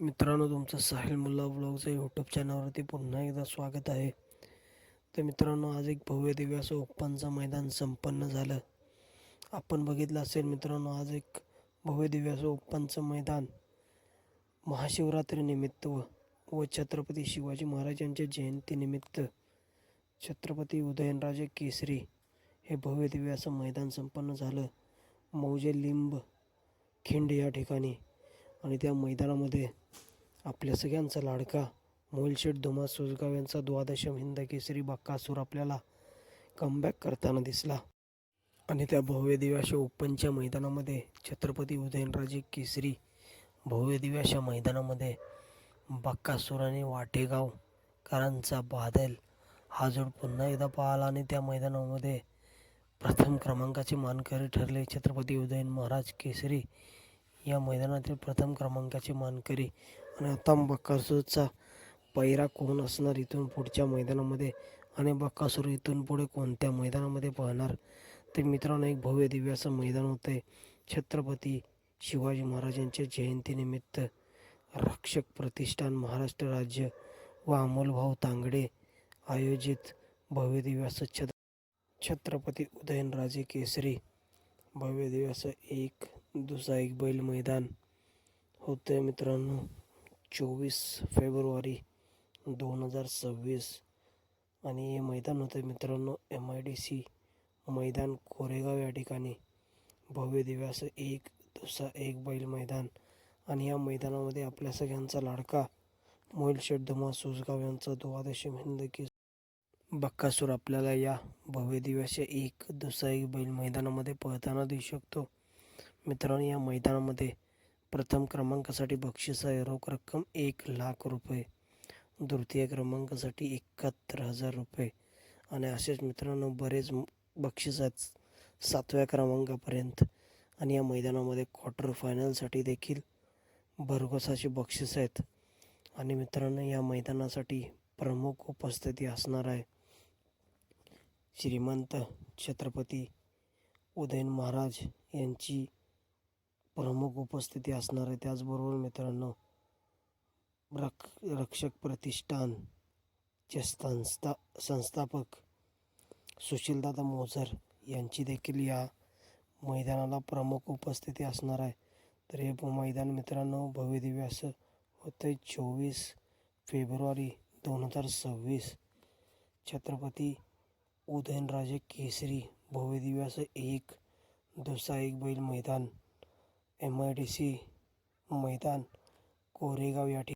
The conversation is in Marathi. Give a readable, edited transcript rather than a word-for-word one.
मित्रांनो, तुमचं साहिल मुल्ला व्लॉगचं यूट्यूब चॅनलवरती पुन्हा एकदा स्वागत आहे. तर मित्रांनो, आज एक भव्य दिव्य असं ओपनचं मैदान संपन्न झालं. आपण बघितलं असेल मित्रांनो, आज एक भव्य दिव्य असं ओपनचं मैदान महाशिवरात्रीनिमित्त व छत्रपती शिवाजी महाराज यांच्या जयंतीनिमित्त छत्रपती उदयनराजे केसरी हे भव्य दिव्य असं मैदान संपन्न झालं. मौजे लिंब खिंड या ठिकाणी. आणि त्या मैदानामध्ये आपल्या सगळ्यांचा लाडका मोहिलशेठ धुमा सोसगाव यांचा द्वादशम हिंद केसरी बक्कासूर आपल्याला कमबॅक करताना दिसला. आणि त्या भव्य दिव्याशा ओपनच्या मैदानामध्ये छत्रपती उदयनराजे केसरी भव्य दिव्याशा मैदानामध्ये बक्कासूर आणि वाटेगावकरांचा बादल हा जोड पुन्हा एकदा पाहिला. आणि त्या मैदानामध्ये प्रथम क्रमांकाचे मानकरी ठरले छत्रपती उदयन महाराज केसरी या मैदानातील प्रथम क्रमांकाचे मानकरी. आणि आता बक्कासूरचा पैरा कोण असणार इथून पुढच्या मैदानामध्ये, आणि बक्कासूर इथून पुढे कोणत्या मैदानामध्ये पाहणार. ते मित्रांनो, एक भव्य दिव्य असं मैदान होते छत्रपती शिवाजी महाराजांच्या जयंतीनिमित्त रक्षक प्रतिष्ठान महाराष्ट्र राज्य व अमोलभाऊ तांगडे आयोजित भव्य दिव्य असं छत्रपती उदयनराजे केसरी भव्य दिव्य असं एक दुसरा एक बैल मैदान होतं मित्रांनो. 24 फेब्रुवारी 2026 आणि हे मैदान होतं मित्रांनो MIDC मैदान कोरेगाव या ठिकाणी. भव्य दिव्य असं एक दुसरा एक बैल मैदान. आणि या मैदानामध्ये आपल्या सगळ्यांचा लाडका मोहिलशेठ धुमा सोसगाव यांचा द्वादशम हिंद केसरी बक्कासूर आपल्याला या भव्य दिव्याच्या एक दुसरा एक बैल मैदानामध्ये पळताना दिसू शकतो. मित्रांनो, या मैदानामध्ये प्रथम क्रमांकासाठी बक्षीस आहे रोख रक्कम 1,00,000 रुपये, द्वितीय क्रमांकासाठी 71,000 रुपये. आणि असेच मित्रांनो बरेच बक्षीस आहेत 7व्या क्रमांकापर्यंत. आणि या मैदानामध्ये क्वार्टर फायनलसाठी देखील भरघोस अशी बक्षीस आहेत. आणि मित्रांनो, या मैदानासाठी प्रमुख उपस्थिती असणार आहे श्रीमंत छत्रपती उदयन महाराज यांची प्रमुख उपस्थिती असणार आहे. त्याचबरोबर मित्रांनो, रक्षक प्रतिष्ठानचे संस्थापक सुशीलदादा मोझर यांची देखील या मैदानाला प्रमुख उपस्थिती असणार आहे. तर हे मैदान मित्रांनो भव्य दिव्य असं होतं 24 फेब्रुवारी 2026 छत्रपती उदयनराजे केसरी भव्य दिव्य असं एक दुसरा एक बैल मैदान MIDC मैदान कोरेगाव या ठिकाणी.